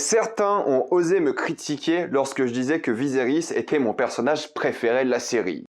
Certains ont osé me critiquer lorsque je disais que Viserys était mon personnage préféré de la série.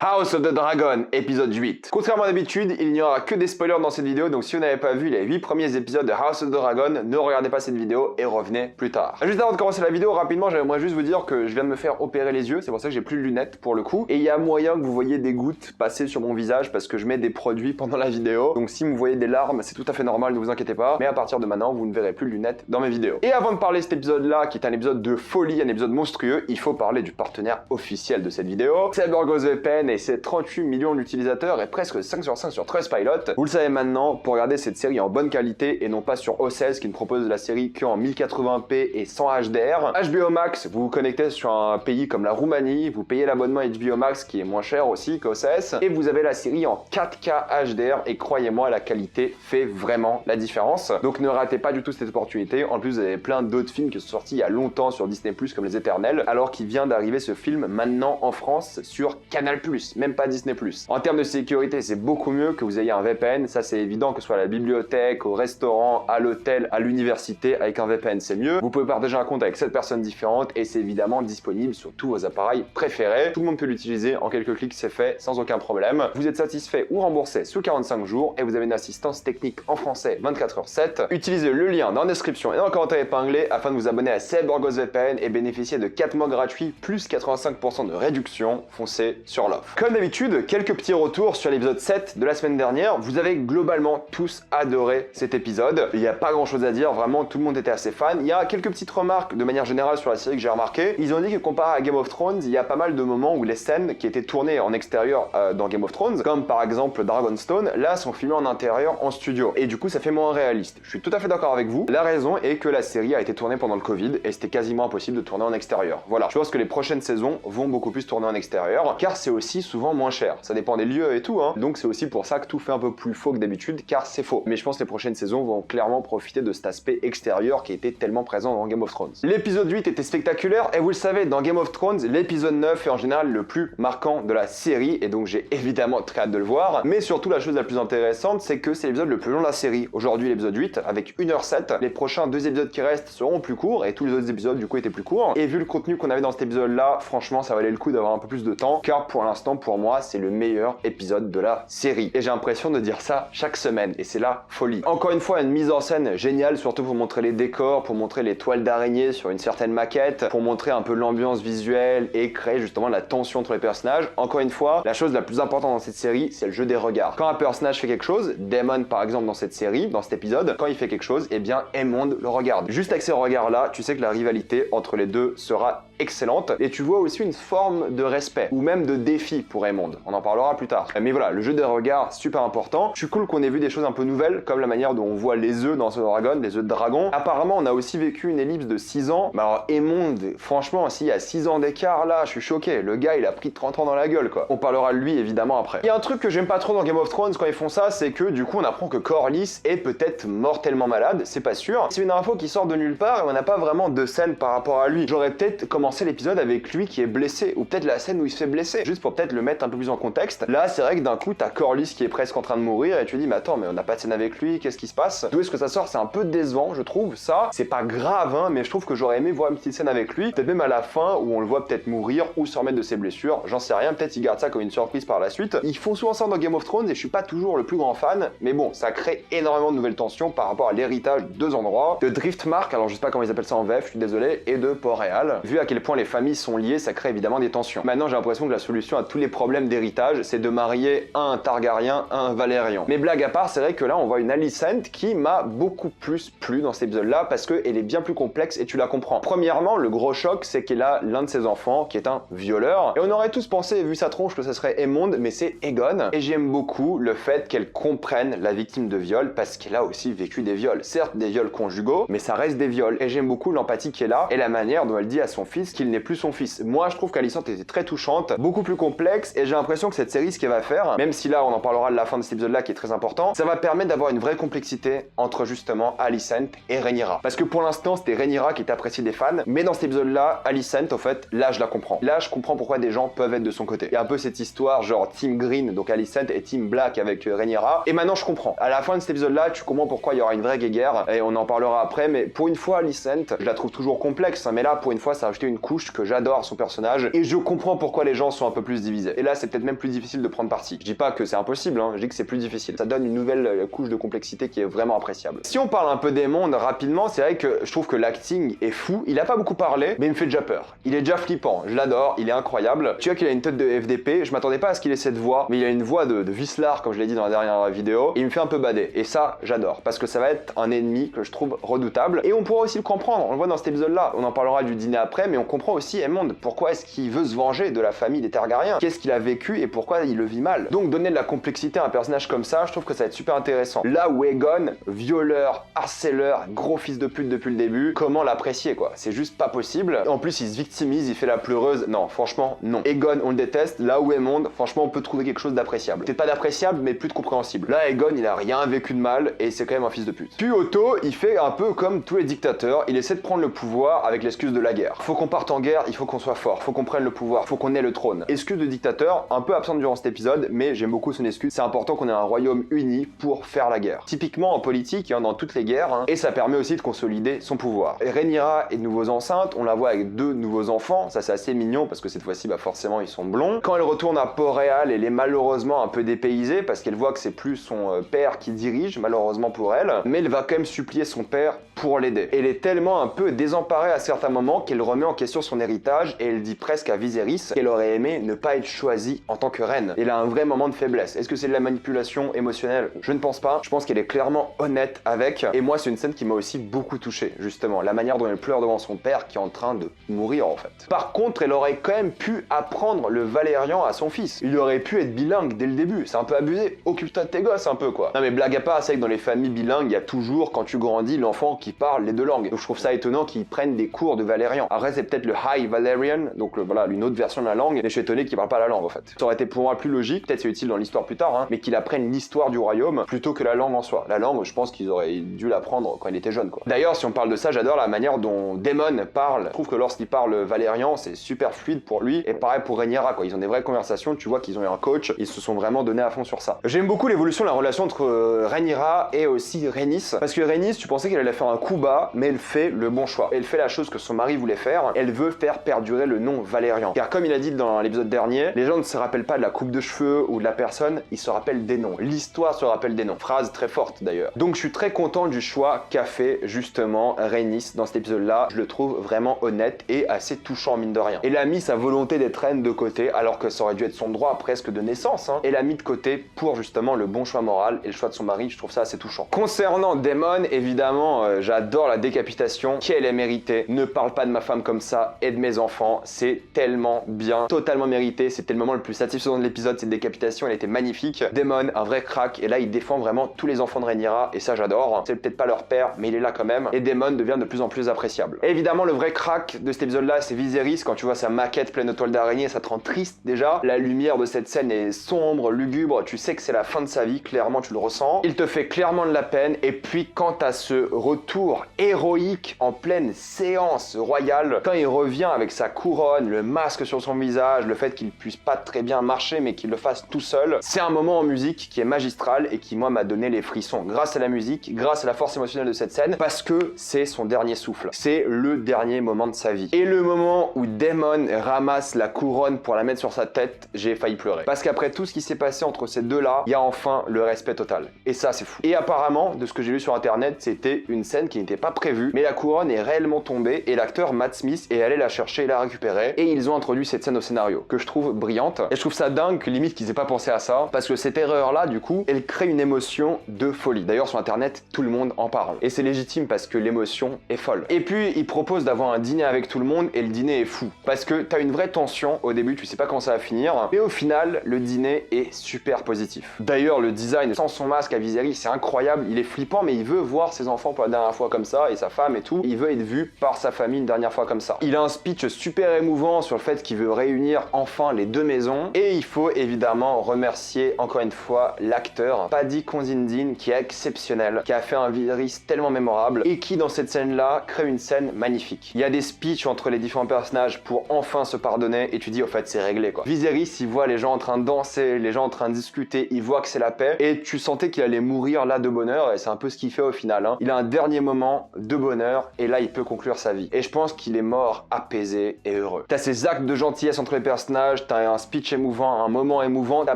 House of the Dragon, épisode 8. Contrairement à d'habitude, il n'y aura que des spoilers dans cette vidéo, donc si vous n'avez pas vu les 8 premiers épisodes de House of the Dragon, ne regardez pas cette vidéo et revenez plus tard. Juste avant de commencer la vidéo, rapidement, j'aimerais juste vous dire que je viens de me faire opérer les yeux, c'est pour ça que j'ai plus de lunettes pour le coup, et il y a moyen que vous voyez des gouttes passer sur mon visage parce que je mets des produits pendant la vidéo, donc si vous voyez des larmes, c'est tout à fait normal, ne vous inquiétez pas, mais à partir de maintenant, vous ne verrez plus de lunettes dans mes vidéos. Et avant de parler de cet épisode-là, qui est un épisode de folie, un épisode monstrueux, il faut parler du partenaire officiel de cette vidéo, c'est CyberGhostVPN et ses 38 millions d'utilisateurs et presque 5 sur 5 sur Trustpilot. Vous le savez maintenant, pour regarder cette série en bonne qualité et non pas sur OCS qui ne propose la série qu'en 1080p et sans HDR. HBO Max, vous vous connectez sur un pays comme la Roumanie, vous payez l'abonnement HBO Max qui est moins cher aussi qu'OCS et vous avez la série en 4K HDR et croyez-moi, la qualité fait vraiment la différence. Donc ne ratez pas du tout cette opportunité. En plus, vous avez plein d'autres films qui sont sortis il y a longtemps sur Disney+, comme Les Éternels, alors qu'il vient d'arriver ce film maintenant en France sur Canal+, même pas Disney+. En termes de sécurité, c'est beaucoup mieux que vous ayez un VPN, ça c'est évident, que ce soit à la bibliothèque, au restaurant, à l'hôtel, à l'université, avec un VPN c'est mieux. Vous pouvez partager un compte avec 7 personnes différentes et c'est évidemment disponible sur tous vos appareils préférés. Tout le monde peut l'utiliser, en quelques clics c'est fait, sans aucun problème. Vous êtes satisfait ou remboursé sous 45 jours et vous avez une assistance technique en français 24h7. Utilisez le lien dans la description et dans le commentaire épinglé afin de vous abonner à CyberGhostVPN et bénéficier de 4 mois gratuits plus 85% de réduction. Foncez sur l'offre. Comme d'habitude, quelques petits retours sur l'épisode 7 de la semaine dernière. Vous avez globalement tous adoré cet épisode. Il n'y a pas grand chose à dire, vraiment tout le monde était assez fan. Il y a quelques petites remarques de manière générale sur la série que j'ai remarqué. Ils ont dit que comparé à Game of Thrones, il y a pas mal de moments où les scènes qui étaient tournées en extérieur dans Game of Thrones, comme par exemple Dragonstone, là sont filmées en intérieur en studio. Et du coup ça fait moins réaliste. Je suis tout à fait d'accord avec vous. La raison est que la série a été tournée pendant le Covid et c'était quasiment impossible de tourner en extérieur. Voilà, je pense que les prochaines saisons vont beaucoup plus tourner en extérieur car c'est aussi souvent moins cher. Ça dépend des lieux et tout, hein. Donc c'est aussi pour ça que tout fait un peu plus faux que d'habitude, car c'est faux. Mais je pense que les prochaines saisons vont clairement profiter de cet aspect extérieur qui était tellement présent dans Game of Thrones. L'épisode 8 était spectaculaire, et vous le savez, dans Game of Thrones, l'épisode 9 est en général le plus marquant de la série, et donc j'ai évidemment très hâte de le voir. Mais surtout, la chose la plus intéressante, c'est que c'est l'épisode le plus long de la série. Aujourd'hui, l'épisode 8, avec 1h07, les prochains 2 épisodes qui restent seront plus courts, et tous les autres épisodes, du coup, étaient plus courts. Et vu le contenu qu'on avait dans cet épisode-là, franchement, ça valait le coup d'avoir un peu plus de temps, car pour l'instant, pour moi, c'est le meilleur épisode de la série. Et j'ai l'impression de dire ça chaque semaine, et c'est la folie. Encore une fois, une mise en scène géniale, surtout pour montrer les décors, pour montrer les toiles d'araignée sur une certaine maquette, pour montrer un peu l'ambiance visuelle et créer justement la tension entre les personnages. Encore une fois, la chose la plus importante dans cette série, c'est le jeu des regards. Quand un personnage fait quelque chose, Daemon par exemple dans cette série, dans cet épisode, quand il fait quelque chose, eh bien Aemond le regarde. Juste avec ces regards-là, tu sais que la rivalité entre les deux sera excellente, et tu vois aussi une forme de respect, ou même de défi pour Aemond. On en parlera plus tard. Mais voilà, le jeu des regards, super important. Je suis cool qu'on ait vu des choses un peu nouvelles, comme la manière dont on voit les œufs dans ce dragon, les œufs de dragon. Apparemment, on a aussi vécu une ellipse de 6 ans. Mais alors, Aemond, franchement, s'il y a 6 ans d'écart, là, je suis choqué. Le gars, il a pris 30 ans dans la gueule, quoi. On parlera de lui, évidemment, après. Il y a un truc que j'aime pas trop dans Game of Thrones quand ils font ça, c'est que, du coup, on apprend que Corlys est peut-être mortellement malade, c'est pas sûr. C'est une info qui sort de nulle part, et on n'a pas vraiment de scène par rapport à lui. J'aurais peut-être commencé l'épisode avec lui qui est blessé, ou peut-être la scène où il se fait blesser, juste pour peut-être le mettre un peu plus en contexte. Là, c'est vrai que d'un coup, t'as Corlys qui est presque en train de mourir, et tu te dis, mais attends, mais on n'a pas de scène avec lui, qu'est-ce qui se passe? D'où est-ce que ça sort? C'est un peu décevant, je trouve. Ça, c'est pas grave, hein, mais je trouve que j'aurais aimé voir une petite scène avec lui, peut-être même à la fin, où on le voit peut-être mourir, ou se remettre de ses blessures, j'en sais rien, peut-être ils gardent ça comme une surprise par la suite. Ils font souvent ça dans Game of Thrones, et je suis pas toujours le plus grand fan, mais bon, ça crée énormément de nouvelles tensions par rapport à l'héritage de 2 endroits, de Driftmark, alors je sais pas comment ils appellent ça en VF, je suis désolé, et de Port-Réal. Vu à quel point les familles sont liées, ça crée évidemment des tensions. Maintenant, j'ai l'impression que la solution à tous les problèmes d'héritage, c'est de marier un Targaryen à un Valérian. Mais blague à part, c'est vrai que là, on voit une Alicent qui m'a beaucoup plus plu dans cet épisode-là, parce qu'elle est bien plus complexe et tu la comprends. Premièrement, le gros choc, c'est qu'elle a l'un de ses enfants qui est un violeur, et on aurait tous pensé, vu sa tronche, que ça serait Aemond, mais c'est Aegon. Et j'aime beaucoup le fait qu'elle comprenne la victime de viol, parce qu'elle a aussi vécu des viols. Certes, des viols conjugaux, mais ça reste des viols. Et j'aime beaucoup l'empathie qu'elle a, et la manière dont elle dit à son fils Alicent qu'il n'est plus son fils. Moi je trouve qu'Alicent était très touchante, beaucoup plus complexe, et j'ai l'impression que cette série, ce qu'elle va faire, même si là on en parlera de la fin de cet épisode là qui est très important, ça va permettre d'avoir une vraie complexité entre justement Alicent et Rhaenyra. Parce que pour l'instant c'était Rhaenyra qui était appréciée des fans, mais dans cet épisode là, Alicent, au fait, là je la comprends. Là je comprends pourquoi des gens peuvent être de son côté. Il y a un peu cette histoire genre Team Green, donc Alicent, et Team Black avec Rhaenyra, et maintenant je comprends. À la fin de cet épisode là, tu comprends pourquoi il y aura une vraie guéguerre, et on en parlera après, mais pour une fois Alicent, je la trouve toujours complexe, hein, mais là pour une fois ça a ajouté une couche que j'adore à son personnage, et je comprends pourquoi les gens sont un peu plus divisés. Et là c'est peut-être même plus difficile de prendre parti. Je dis pas que c'est impossible, hein, je dis que c'est plus difficile. Ça donne une nouvelle couche de complexité qui est vraiment appréciable. Si on parle un peu des mondes rapidement, c'est vrai que je trouve que l'acting est fou. Il a pas beaucoup parlé, mais il me fait déjà peur. Il est déjà flippant, je l'adore, il est incroyable. Tu vois qu'il a une tête de FDP, je m'attendais pas à ce qu'il ait cette voix, mais il a une voix de Vislar, comme je l'ai dit dans la dernière vidéo, et il me fait un peu bader. Et ça, j'adore, parce que ça va être un ennemi que je trouve redoutable. Et on pourra aussi le comprendre, on le voit dans cet épisode-là. On en parlera du dîner après, mais on comprend aussi Aemond, pourquoi est-ce qu'il veut se venger de la famille des Targaryens, qu'est-ce qu'il a vécu et pourquoi il le vit mal. Donc donner de la complexité à un personnage comme ça, je trouve que ça va être super intéressant. Là où Aegon, violeur, harceleur, gros fils de pute depuis le début, comment l'apprécier quoi? C'est juste pas possible. En plus, il se victimise, il fait la pleureuse. Non, franchement, non. Aegon, on le déteste. Là où Aemond, franchement, on peut trouver quelque chose d'appréciable. Peut-être pas d'appréciable, mais plus de compréhensible. Là, Aegon, il a rien vécu de mal et c'est quand même un fils de pute. Puis Otto, il fait un peu comme tous les dictateurs. Il essaie de prendre le pouvoir avec l'excuse de la guerre. Faut qu'on parte en guerre, il faut qu'on soit fort. Faut qu'on prenne le pouvoir. Faut qu'on ait le trône. Excuse de dictateur, un peu absente durant cet épisode, mais j'aime beaucoup son excuse. C'est important qu'on ait un royaume uni pour faire la guerre. Typiquement en politique, dans toutes les guerres, et ça permet aussi de consolider son pouvoir. Et Rhaenyra est de nouveau enceinte, on la voit avec 2 nouveaux enfants, ça c'est assez mignon parce que cette fois-ci, bah forcément, ils sont blonds. Quand elle retourne à Port-Réal, elle est malheureusement un peu dépaysée parce qu'elle voit que c'est plus son père qui dirige, malheureusement pour elle, mais elle va quand même supplier son père pour l'aider. Elle est tellement un peu désemparée à certains moments qu'elle remet en question son héritage et elle dit presque à Viserys qu'elle aurait aimé ne pas être choisie en tant que reine. Elle a un vrai moment de faiblesse. Est-ce que c'est de la manipulation émotionnelle? Je ne pense pas. Je pense qu'elle est clairement honnête avec. Et moi, c'est une scène qui m'a aussi beaucoup touché, justement. La manière dont elle pleure devant son père qui est en train de mourir, en fait. Par contre, elle aurait quand même pu apprendre le valérian à son fils. Il aurait pu être bilingue dès le début. C'est un peu abusé. Occupe-toi de tes gosses un peu, quoi. Non, mais blague à part, c'est que dans les familles bilingues, il y a toujours, quand tu grandis, l'enfant qui parle les 2 langues. Donc je trouve ça étonnant qu'ils prennent des cours de valérian. Après, c'est peut-être le High Valerian, donc voilà, une autre version de la langue. Mais je suis étonné qu'ils parlent pas la langue, en fait. Ça aurait été pour moi plus logique, peut-être c'est utile dans l'histoire plus tard, hein, mais qu'il apprenne l'histoire du royaume plutôt que la langue en soi. La langue, je pense qu'ils auraient dû l'apprendre quand il était jeune, quoi. D'ailleurs, si on parle de ça, j'adore la manière dont Daemon parle. Je trouve que lorsqu'il parle valérien, c'est super fluide pour lui. Et pareil pour Rhaenyra, quoi. Ils ont des vraies conversations, tu vois qu'ils ont eu un coach, ils se sont vraiment donnés à fond sur ça. J'aime beaucoup l'évolution de la relation entre Rhaenyra et aussi Rhaenys, parce que Rhaenys, tu pensais qu'elle allait faire un coup bas, mais elle fait le bon choix. Elle fait la chose que son mari voulait faire, elle veut faire perdurer le nom Valérian. Car comme il a dit dans l'épisode dernier, les gens ne se rappellent pas de la coupe de cheveux ou de la personne, ils se rappellent des noms. L'histoire se rappelle des noms. Phrase très forte d'ailleurs. Donc je suis très content du choix qu'a fait justement Rhaenys dans cet épisode-là. Je le trouve vraiment honnête et assez touchant mine de rien. Elle a mis sa volonté d'être reine de côté, alors que ça aurait dû être son droit presque de naissance. Elle l'a mis de côté pour justement le bon choix moral et le choix de son mari. Je trouve ça assez touchant. Concernant Daemon, évidemment, j'adore la décapitation qu'elle est méritée. Ne parle pas de ma femme comme ça et de mes enfants. C'est tellement bien, totalement mérité. C'était le moment le plus satisfaisant de l'épisode, cette décapitation. Elle était magnifique. Daemon, un vrai crack. Et là, il défend vraiment tous les enfants de Rhaenyra. Et ça, j'adore. C'est peut-être pas leur père, mais il est là quand même. Et Daemon devient de plus en plus appréciable. Et évidemment, le vrai crack de cet épisode-là, c'est Viserys. Quand tu vois sa maquette pleine de toiles d'araignée, ça te rend triste déjà. La lumière de cette scène est sombre, lugubre. Tu sais que c'est la fin de sa vie. Clairement, tu le ressens. Il te fait clairement de la peine. Et puis, quant à ce retour héroïque en pleine séance royale, quand il revient avec sa couronne, le masque sur son visage, le fait qu'il puisse pas très bien marcher mais qu'il le fasse tout seul, c'est un moment en musique qui est magistral et qui moi m'a donné les frissons grâce à la musique, grâce à la force émotionnelle de cette scène, parce que c'est son dernier souffle, c'est le dernier moment de sa vie. Et le moment où Daemon ramasse la couronne pour la mettre sur sa tête, j'ai failli pleurer. Parce qu'après tout ce qui s'est passé entre ces deux-là, il y a enfin le respect total. Et ça c'est fou. Et apparemment, de ce que j'ai lu sur internet, c'était une scène qui n'était pas prévue, mais la couronne est réellement tombée et l'acteur Matt Smith est allé la chercher et la récupérer, et ils ont introduit cette scène au scénario, que je trouve brillante. Et je trouve ça dingue que limite qu'ils aient pas pensé à ça, parce que cette erreur-là, du coup, elle crée une émotion de folie. D'ailleurs, sur internet, tout le monde en parle. Et c'est légitime parce que l'émotion est folle. Et puis, ils proposent d'avoir un dîner avec tout le monde, et le dîner est fou. Parce que t'as une vraie tension au début, tu sais pas quand ça va finir, mais au final, le dîner est super positif. D'ailleurs, le design sans son masque à Viserys, c'est incroyable, il est flippant, mais il veut voir ses enfants pour la dernière fois comme ça, et sa femme et tout. Il veut être vu par sa famille une dernière fois comme ça. ça. Il a un speech super émouvant sur le fait qu'il veut réunir enfin les deux maisons. Et il faut évidemment remercier encore une fois l'acteur Paddy Considine qui est exceptionnel, qui a fait un Viserys tellement mémorable et qui dans cette scène-là crée une scène magnifique. Il y a des speeches entre les différents personnages pour enfin se pardonner et tu dis au fait c'est réglé quoi. Viserys il voit les gens en train de danser, les gens en train de discuter, il voit que c'est la paix et tu sentais qu'il allait mourir là de bonheur et c'est un peu ce qu'il fait au final. Hein. Il a un dernier moment de bonheur et là il peut conclure sa vie. Et je pense qu'il est mort apaisé et heureux. T'as ces actes de gentillesse entre les personnages, t'as un speech émouvant, un moment émouvant, t'as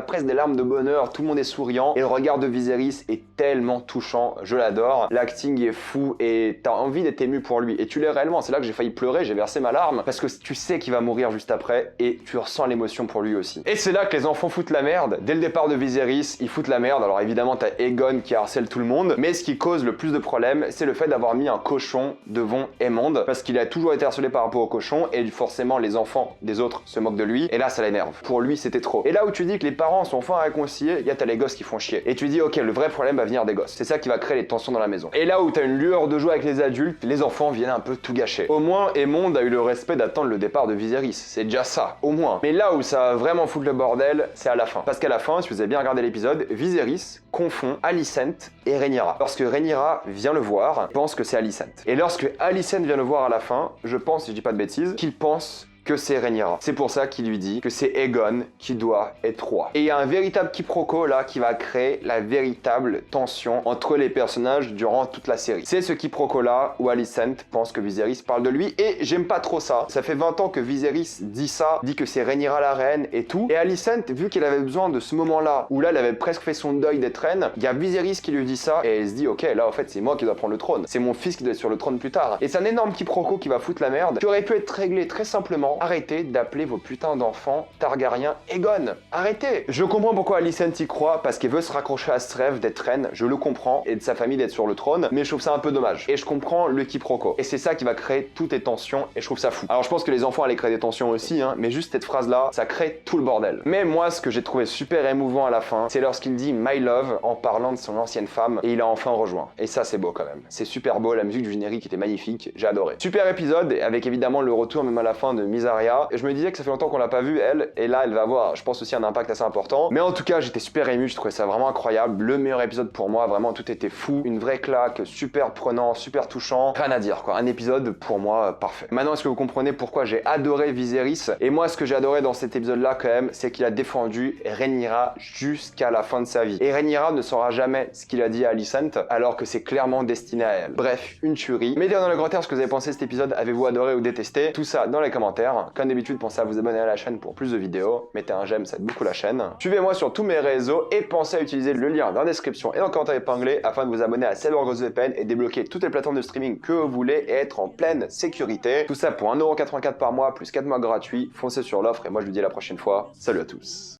presque des larmes de bonheur, tout le monde est souriant et le regard de Viserys est tellement touchant, je l'adore. L'acting est fou et t'as envie d'être ému pour lui et tu l'es réellement. C'est là que j'ai failli pleurer, j'ai versé ma larme parce que tu sais qu'il va mourir juste après et tu ressens l'émotion pour lui aussi. Et c'est là que les enfants foutent la merde. Dès le départ de Viserys, ils foutent la merde. Alors évidemment t'as Aegon qui harcèle tout le monde, mais ce qui cause le plus de problèmes, c'est le fait d'avoir mis un cochon devant Aemond parce qu'il a toujours été harcelé par rapport au cochon et forcément les enfants des autres se moquent de lui et là ça l'énerve. Pour lui c'était trop. Et là où tu dis que les parents sont enfin réconciliés, t'as les gosses qui font chier. Et tu dis ok, le vrai problème va venir des gosses. C'est ça qui va créer les tensions dans la maison. Et là où t'as une lueur de joie avec les adultes, les enfants viennent un peu tout gâcher. Au moins Aemond a eu le respect d'attendre le départ de Viserys. C'est déjà ça, au moins. Mais là où ça va vraiment foutre le bordel, c'est à la fin. Parce qu'à la fin, si vous avez bien regardé l'épisode, Viserys confond Alicent et Rhaenyra. Lorsque Rhaenyra vient le voir, il pense que c'est Alicent. Et lorsque Alicent vient le voir à la fin, je pense, si je dis pas de bêtises, qu'il pense que c'est Rhaenyra. C'est pour ça qu'il lui dit que c'est Aegon qui doit être roi. Et il y a un véritable quiproquo là qui va créer la véritable tension entre les personnages durant toute la série. C'est ce quiproquo là où Alicent pense que Viserys parle de lui et j'aime pas trop ça. Ça fait 20 ans que Viserys dit ça, dit que c'est Rhaenyra la reine et tout. Et Alicent, vu qu'elle avait besoin de ce moment là où là elle avait presque fait son deuil d'être reine, il y a Viserys qui lui dit ça et elle se dit ok là en fait c'est moi qui dois prendre le trône. C'est mon fils qui doit être sur le trône plus tard. Et c'est un énorme quiproquo qui va foutre la merde qui aurait pu être réglé très simplement. Arrêtez d'appeler vos putains d'enfants Targaryen Aegon. Arrêtez. Je comprends pourquoi Alicent y croit, parce qu'elle veut se raccrocher à ce rêve d'être reine, je le comprends, et de sa famille d'être sur le trône, mais je trouve ça un peu dommage. Et je comprends le quiproquo. Et c'est ça qui va créer toutes les tensions, et je trouve ça fou. Alors je pense que les enfants allaient créer des tensions aussi, hein, mais juste cette phrase-là, ça crée tout le bordel. Mais moi, ce que j'ai trouvé super émouvant à la fin, c'est lorsqu'il dit My Love en parlant de son ancienne femme, et il a enfin rejoint. Et ça, c'est beau quand même. C'est super beau, la musique du générique était magnifique, j'ai adoré. Super épisode, avec évidemment le retour même à la fin de Mysaria. Et je me disais que ça fait longtemps qu'on l'a pas vue elle, et là elle va avoir, je pense aussi un impact assez important. Mais en tout cas j'étais super ému, je trouvais ça vraiment incroyable, le meilleur épisode pour moi, vraiment tout était fou, une vraie claque, super prenant, super touchant, rien à dire quoi, un épisode pour moi parfait. Maintenant est-ce que vous comprenez pourquoi j'ai adoré Viserys? Et moi ce que j'ai adoré dans cet épisode là quand même, c'est qu'il a défendu Rhaenyra jusqu'à la fin de sa vie. Et Rhaenyra ne saura jamais ce qu'il a dit à Alicent, alors que c'est clairement destiné à elle. Bref, une tuerie. Mettez dans les commentaires ce que vous avez pensé de cet épisode, avez-vous adoré ou détesté? Tout ça dans les commentaires. Comme d'habitude, pensez à vous abonner à la chaîne pour plus de vidéos, mettez un j'aime, ça aide beaucoup la chaîne. Suivez-moi sur tous mes réseaux et pensez à utiliser le lien dans la description et dans le commentaire épinglé afin de vous abonner à CyberGhostVPN et débloquer toutes les plateformes de streaming que vous voulez et être en pleine sécurité. Tout ça pour 1,84€ par mois plus 4 mois gratuits. Foncez sur l'offre et moi je vous dis à la prochaine fois. Salut à tous.